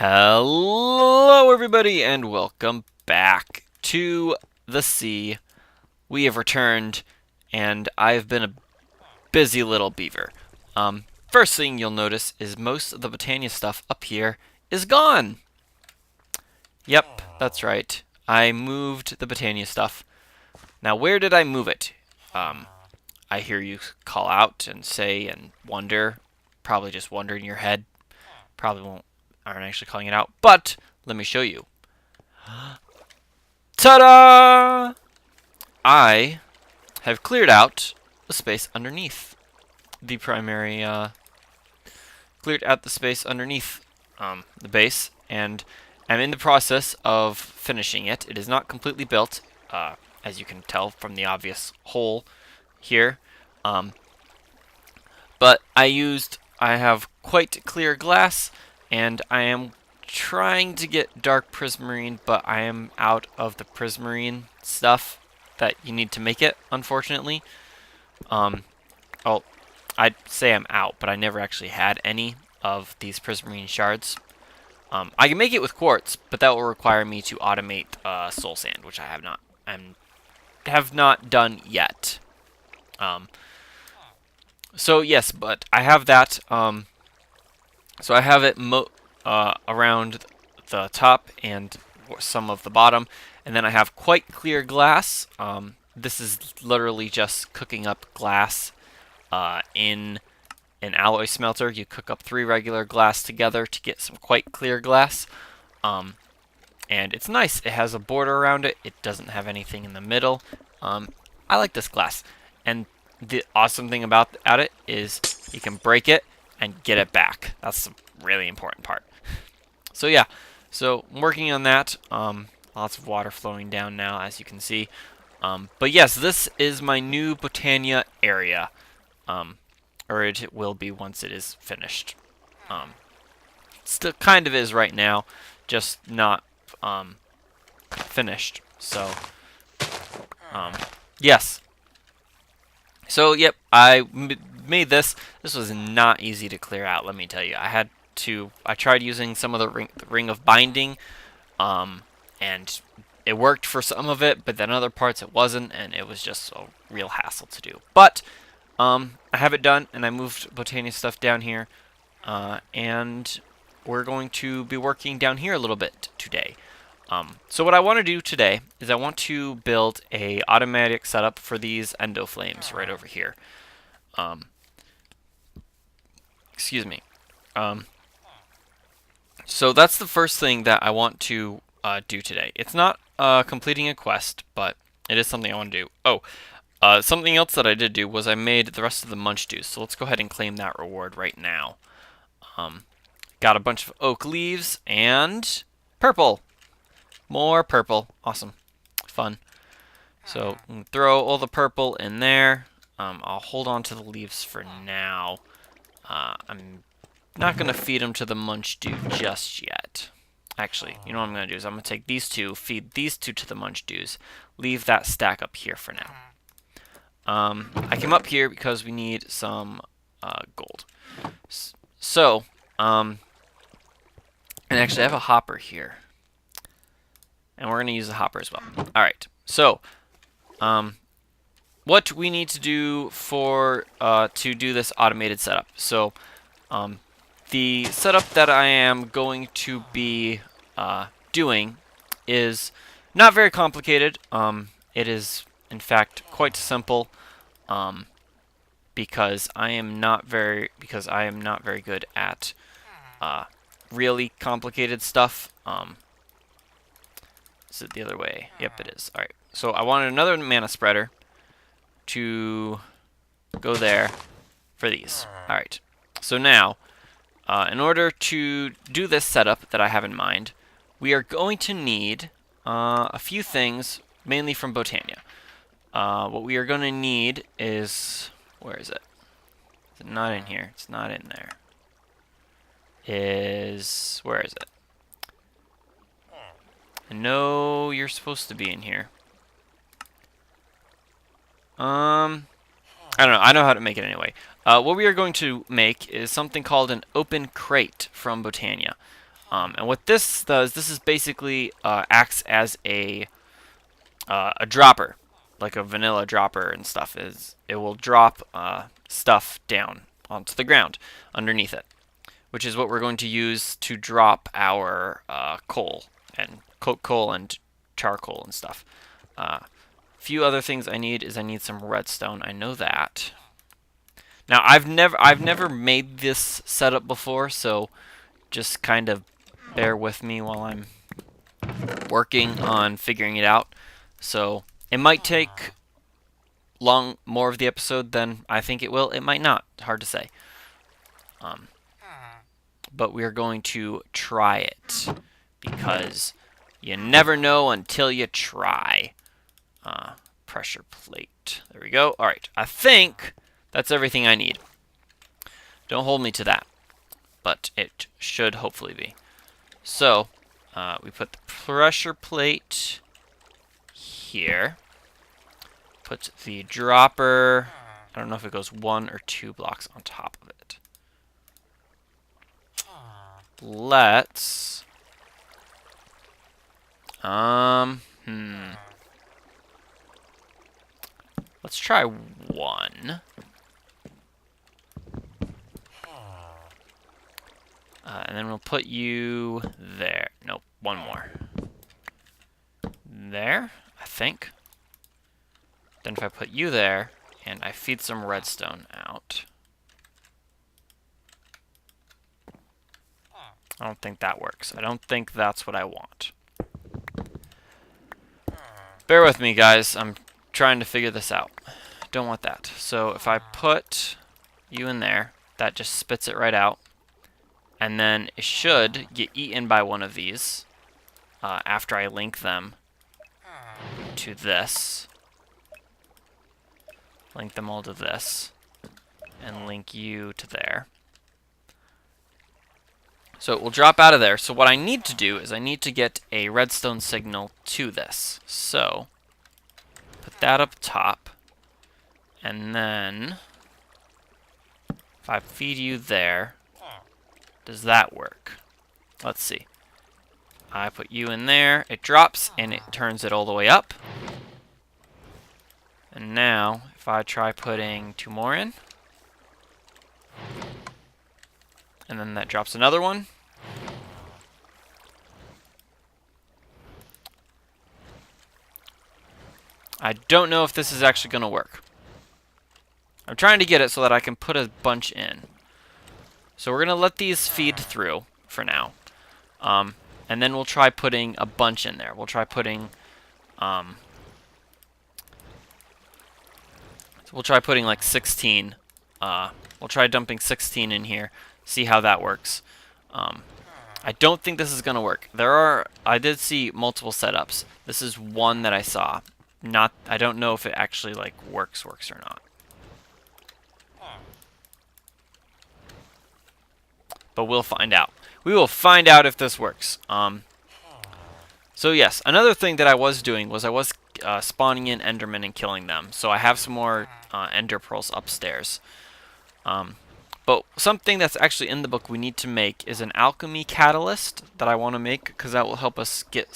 Hello, everybody, and welcome back to the sea. We have returned, and I've been a busy little beaver. First thing you'll notice is most of the Botania stuff up here is gone. Yep, that's right. I moved the Botania stuff. Now, where did I move it? I hear you call out and say and wonder. Probably just wonder in your head. Probably aren't actually calling it out, but let me show you. Ta-da! I have cleared out the space underneath the primary, cleared out the space underneath the base, and I'm in the process of finishing it. It is not completely built, as you can tell from the obvious hole here, but I have quite clear glass, and I am trying to get dark prismarine, but I am out of the prismarine stuff that you need to make it, unfortunately. Oh, I'd say I'm out, but I never actually had any of these prismarine shards. I can make it with quartz, but that will require me to automate soul sand, which I have not done yet. So yes, but I have that. So I have it around the top and some of the bottom, and then I have quite clear glass. This is literally just cooking up glass in an alloy smelter. You cook up 3 regular glass together to get some quite clear glass. And it's nice. It has a border around it. It doesn't have anything in the middle. I like this glass. And the awesome thing about it is you can break it and get it back. That's the really important part. So yeah, so I'm working on that. Lots of water flowing down now, as you can see. But yes, this is my new Botania area. Or it will be once it is finished. Still kind of is right now, just not finished. So, yes. So, yep, I made this. This was not easy to clear out, let me tell you. I tried using some of the ring of binding, and it worked for some of it, but then other parts it wasn't, and it was just a real hassle to do. But, I have it done, and I moved Botania stuff down here, and we're going to be working down here a little bit today. So what I want to do today is I want to build a automatic setup for these Endoflames right over here. Excuse me. So that's the first thing that I want to do today. It's not completing a quest, but it is something I want to do. Oh, something else that I did do was I made the rest of the munch juice. So let's go ahead and claim that reward right now. Got a bunch of oak leaves and purple. More purple. Awesome. Fun. So throw all the purple in there. I'll hold on to the leaves for now. I'm not going to feed them to the munch dew just yet. Actually, you know what I'm going to do is I'm going to take these two, feed these two to the munch dews, leave that stack up here for now. I came up here because we need some gold. So, and actually I have a hopper here. And we're going to use the hopper as well. Alright, so, what we need to do to do this automated setup. So, the setup that I am going to be doing is not very complicated. It is, in fact, quite simple, because I am not very good at really complicated stuff. Is it the other way? Yep, it is. Alright, so I wanted another mana spreader to go there for these. Alright, so now, in order to do this setup that I have in mind, we are going to need a few things, mainly from Botania. What we are going to need is... Where is it? Is it not in here? It's not in there. Where is it? I know you're supposed to be in here. I don't know. I know how to make it anyway. What we are going to make is something called an open crate from Botania. And what this does, this is basically acts as a dropper, like a vanilla dropper and stuff. Is it will drop stuff down onto the ground underneath it, which is what we're going to use to drop our coal and coal and charcoal and stuff. Few other things I need is I need some redstone. I know that. Now I've never made this setup before, so just kind of bear with me while I'm working on figuring it out. So it might take more of the episode than I think it will. It might not. Hard to say. But we're going to try it because you never know until you try. Pressure plate. There we go. All right. I think that's everything I need. Don't hold me to that, but it should hopefully be. So we put the pressure plate here. Put the dropper. I don't know if it goes 1 or 2 blocks on top of it. Let's let's try 1. And then we'll put you there. Nope, 1 more. There, I think. Then if I put you there, and I feed some redstone out. I don't think that works. I don't think that's what I want. Bear with me, guys. I'm trying to figure this out. Don't want that. So if I put you in there, that just spits it right out. And then it should get eaten by one of these after I link them to this. Link them all to this. And link you to there. So it will drop out of there. So what I need to do is I need to get a redstone signal to this. So put that up top. And then if I feed you there, does that work? Let's see. I put you in there, it drops, and it turns it all the way up. And now, if I try putting 2 more in, and then that drops another one. I don't know if this is actually going to work. I'm trying to get it so that I can put a bunch in. So we're going to let these feed through for now. And then we'll try putting a bunch in there. We'll try putting like 16. We'll try dumping 16 in here. See how that works. I don't think this is going to work. I did see multiple setups. This is one that I saw. I don't know if it actually like works or not. But we'll find out. We will find out if this works. So yes, another thing that I was doing was I was spawning in Endermen and killing them. So I have some more Ender Pearls upstairs. But something that's actually in the book we need to make is an alchemy catalyst that I want to make, because that will help us get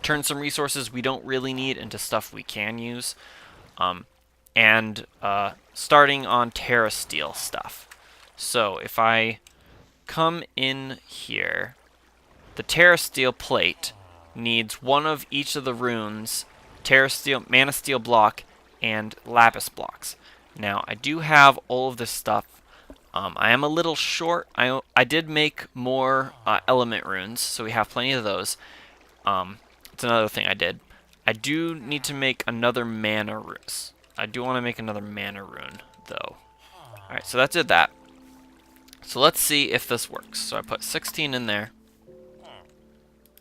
turn some resources we don't really need into stuff we can use. And starting on Terra Steel stuff. So if I come in here, the Terra Steel plate needs one of each of the runes, Terra Steel, Mana Steel block, and Lapis blocks. Now, I do have all of this stuff. I am a little short. I did make more element runes, so we have plenty of those. It's another thing I did. I do need to make another mana rune. I do want to make another mana rune, though. Alright, so that did that. So let's see if this works. So I put 16 in there.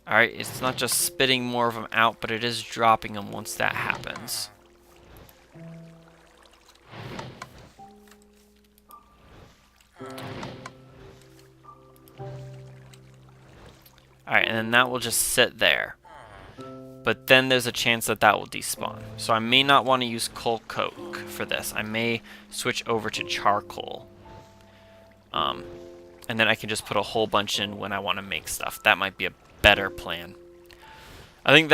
Alright, it's not just spitting more of them out, but it is dropping them once that happens. Alright, and then that will just sit there. But then there's a chance that that will despawn. So I may not want to use coal coke for this. I may switch over to charcoal. and then I can just put a whole bunch in when I want to make stuff. That might be a better plan. I think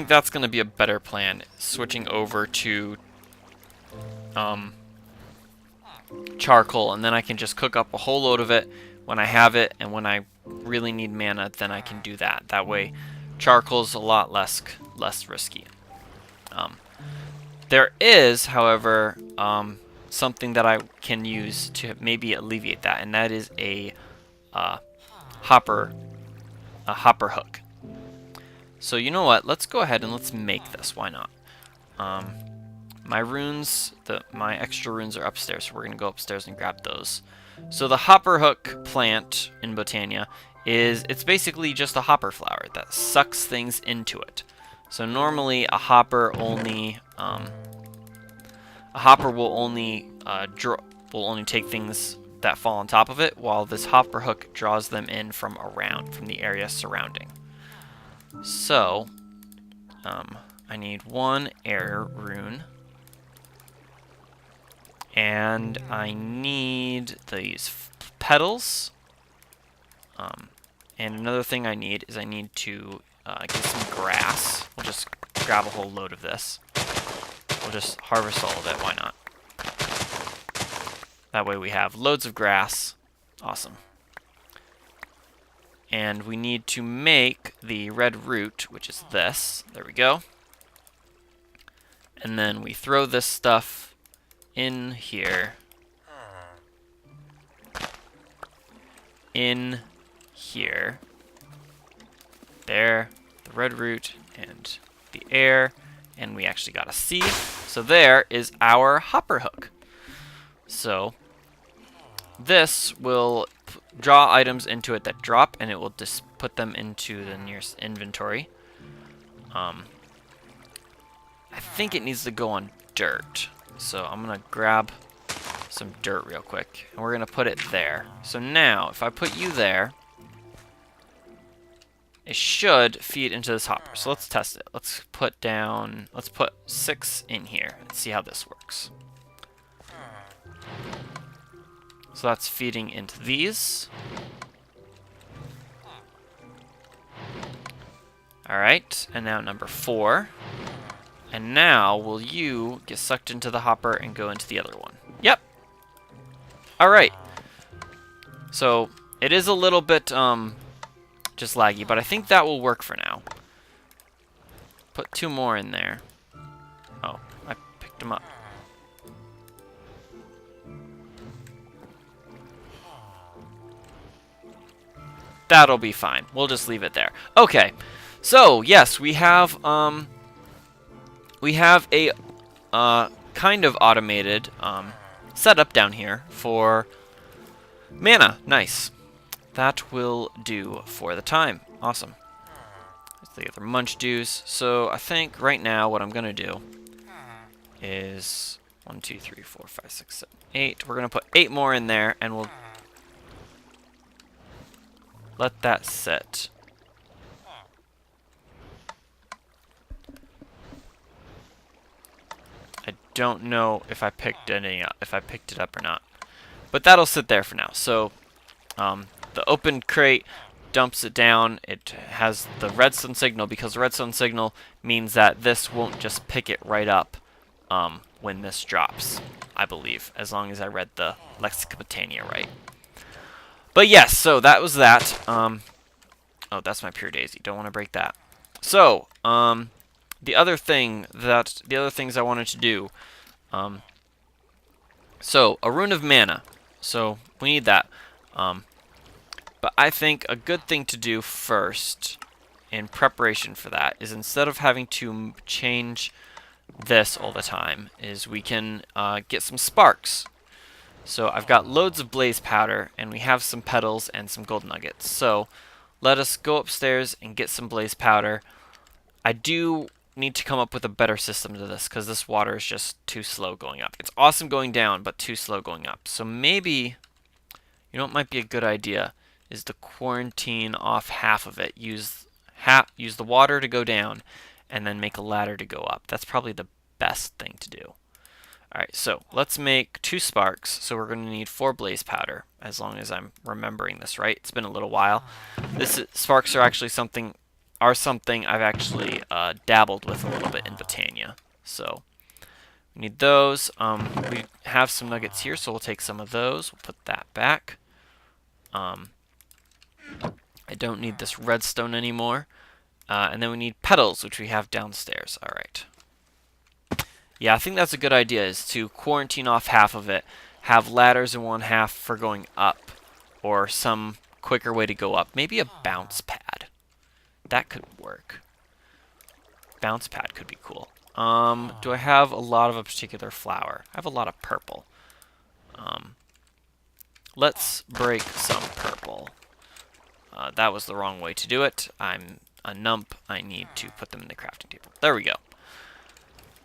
that's going to be a better plan, switching over to charcoal, and then I can just cook up a whole load of it when I have it, and when I really need mana, then I can do that. That way, charcoal's a lot less risky. There is, however, something that I can use to maybe alleviate that, and that is a hopper hook. So you know what? Let's go ahead and let's make this. Why not? My runes, my extra runes are upstairs, so we're gonna go upstairs and grab those. So the hopper hook plant in Botania it's basically just a hopper flower that sucks things into it. So normally a hopper will only take things that fall on top of it, while this hopper hook draws them in from the area surrounding. So I need one air rune, and I need these petals. And another thing I need is I need to get some grass. We'll just grab a whole load of this. We'll just harvest all of it, why not? That way we have loads of grass. Awesome. And we need to make the red root, which is this. There we go. And then we throw this stuff in here. In here. There. The red root and the air. And we actually got a seed. So there is our hopper hook. So this will draw items into it that drop, and it will just put them into the nearest inventory. I think it needs to go on dirt. So I'm going to grab some dirt real quick, and we're going to put it there. So now, if I put you there, it should feed into this hopper. So let's test it. Let's put 6 in here and see how this works. So that's feeding into these. Alright, and now number 4. And now, will you get sucked into the hopper and go into the other one? Yep. Alright. So, it is a little bit, just laggy, but I think that will work for now. Put 2 more in there. Oh, I picked them up. That'll be fine. We'll just leave it there. Okay. So, yes, we have a kind of automated setup down here for mana. Nice. That will do for the time. Awesome. Let's the other munch dews. So I think right now what I'm going to do is 1, 2, 3, 4, 5, 6, 7, 8. We're going to put 8 more in there, and we'll let that sit. I don't know if I picked it up or not, but that'll sit there for now. So the open crate dumps it down. It has the redstone signal, because the redstone signal means that this won't just pick it right up when this drops, I believe, as long as I read the Lexica Botania right. But yes, so that was that. Oh, that's my pure daisy. Don't want to break that. So, the other things I wanted to do. So a rune of mana. So we need that. But I think a good thing to do first, in preparation for that, is instead of having to change this all the time, is we can get some sparks. So I've got loads of blaze powder, and we have some petals and some gold nuggets. So let us go upstairs and get some blaze powder. I do need to come up with a better system to this, because this water is just too slow going up. It's awesome going down, but too slow going up. So maybe, you know what might be a good idea, is to quarantine off half of it. Use the water to go down, and then make a ladder to go up. That's probably the best thing to do. Alright, so let's make 2 sparks. So we're going to need 4 blaze powder, as long as I'm remembering this right. It's been a little while. Sparks are actually something I've actually dabbled with a little bit in Botania. So we need those. We have some nuggets here, so we'll take some of those. We'll put that back. I don't need this redstone anymore. And then we need petals, which we have downstairs. Alright. Yeah, I think that's a good idea, is to quarantine off half of it, have ladders in one half for going up, or some quicker way to go up. Maybe a bounce pad. That could work. Bounce pad could be cool. Do I have a lot of a particular flower? I have a lot of purple. Let's break some purple. That was the wrong way to do it. I'm a nump. I need to put them in the crafting table. There we go.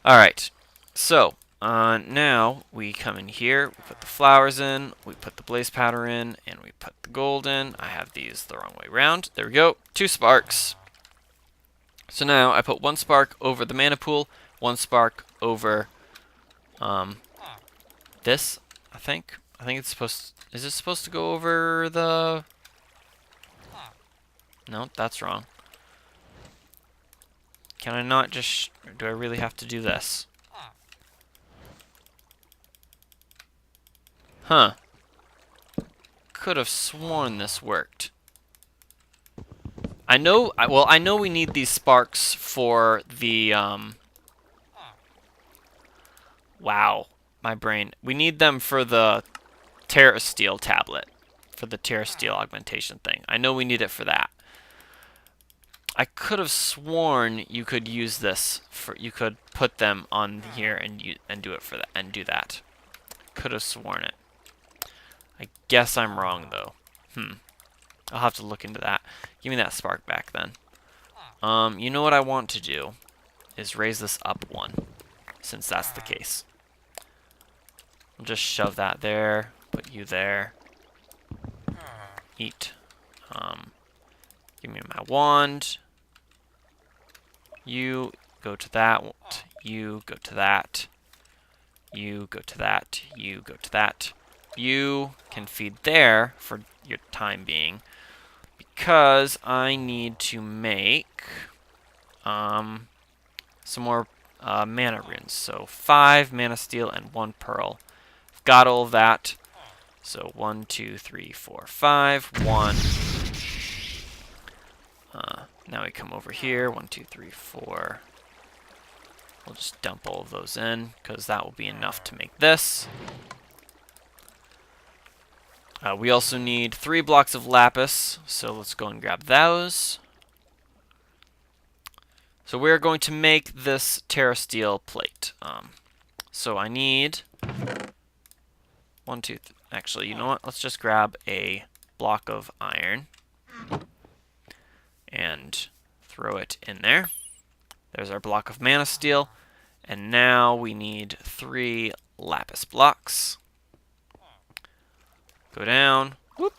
Alright. So, now we come in here, we put the flowers in, we put the blaze powder in, and we put the gold in. I have these the wrong way around. There we go. 2 sparks. So now I put 1 spark over the mana pool, 1 spark over this, I think. I think it's supposed to, is it supposed to go over the... No, that's wrong. Can I not just... Do I really have to do this? Huh. Could have sworn this worked. I know we need these sparks for the, Wow. My brain. We need them for the Terrasteel tablet. For the Terrasteel augmentation thing. I know we need it for that. I could have sworn you could use this for... You could put them on here and do it for that. And do that. Could have sworn it. I guess I'm wrong, though. I'll have to look into that. Give me that spark back, then. You know what I want to do is raise this up 1, since that's the case. I'll just shove that there, put you there. Eat. Give me my wand. You go to that. You go to that. You go to that. You go to that. You can feed there for your time being, because I need to make some more mana runes. So 5 mana steel and 1 pearl. I've got all of that. So 1, 2, 3, 4, 5. 1. Now we come over here. 1, 2, 3, 4. We'll just dump all of those in, because that will be enough to make this. We also need 3 blocks of lapis, so let's go and grab those. So we're going to make this Terrasteel plate. So I need 1, 2, actually, you know what? Let's just grab a block of iron and throw it in there. There's our block of mana steel. And now we need 3 lapis blocks. Go down. Whoop.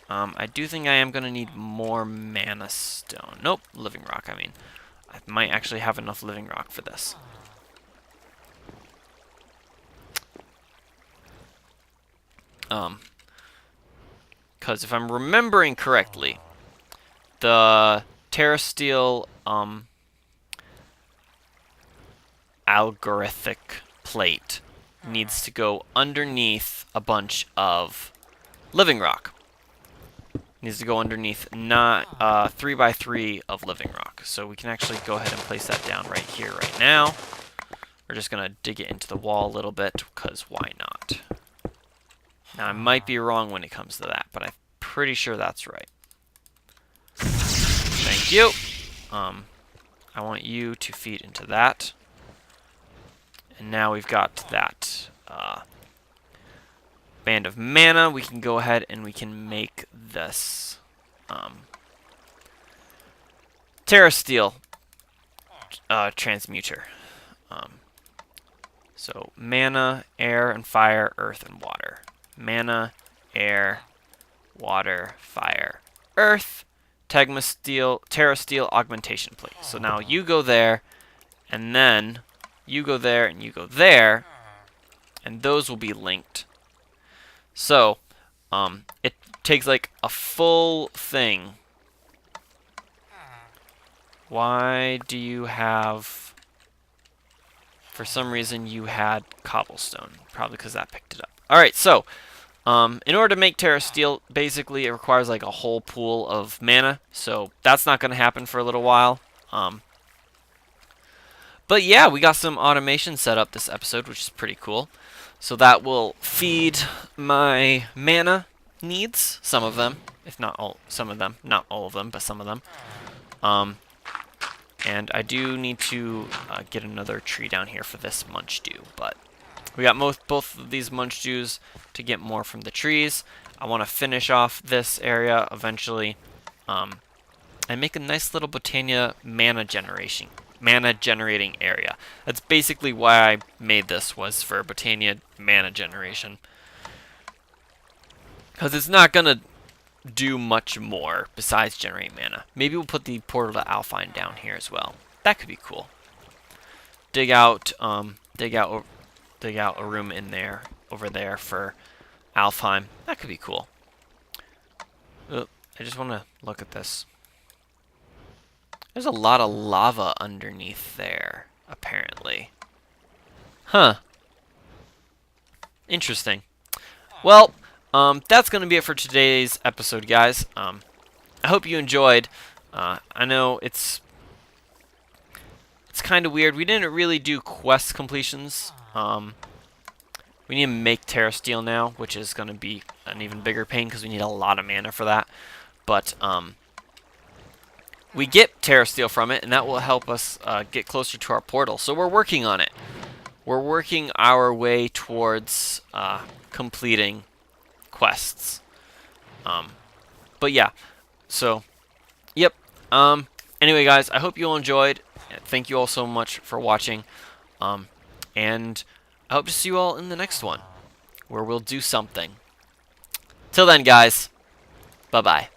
I do think I am going to need more mana stone. Nope, living rock, I mean. I might actually have enough living rock for this. Because if I'm remembering correctly, the Terrasteel, algorithmic plate needs to go underneath a bunch of living rock. Needs to go underneath 3x3 of living rock. So we can actually go ahead and place that down right here, right now. We're just going to dig it into the wall a little bit, because why not? Now, I might be wrong when it comes to that, but I'm pretty sure that's right. Thank you. I want you to feed into that. And now we've got that band of mana. We can go ahead and we can make this Terrasteel transmuter. So mana, air, and fire, earth, and water. Mana, air, water, fire, earth. Terrasteel augmentation plate. So now you go there, and then you go there, and you go there, and those will be linked. So, it takes like a full thing. Why do you have... For some reason, you had cobblestone. Probably because that picked it up. Alright, so, in order to make Terra Steel, basically it requires like a whole pool of mana. So, that's not going to happen for a little while. But yeah, we got some automation set up this episode, which is pretty cool. So that will feed my mana needs, some of them, if not all, some of them, not all of them, but some of them. And I do need to get another tree down here for this munch dew, but we got both of these munch dews to get more from the trees. I want to finish off this area eventually, and make a nice little Botania mana generating area. That's basically why I made this, was for Botania mana generation. Because it's not going to do much more besides generate mana. Maybe we'll put the portal to Alfheim down here as well. That could be cool. Dig out a room in there, over there for Alfheim. That could be cool. I just want to look at this. There's a lot of lava underneath there, apparently. Huh. Interesting. Well, that's going to be it for today's episode, guys. I hope you enjoyed. I know it's kind of weird. We didn't really do quest completions. We need to make Terra Steel now, which is going to be an even bigger pain because we need a lot of mana for that. But we get Terra Steel from it, and that will help us get closer to our portal. So we're working on it. We're working our way towards completing quests. But yeah, so, yep. Anyway, guys, I hope you all enjoyed. Thank you all so much for watching. And I hope to see you all in the next one, where we'll do something. Till then, guys, bye-bye.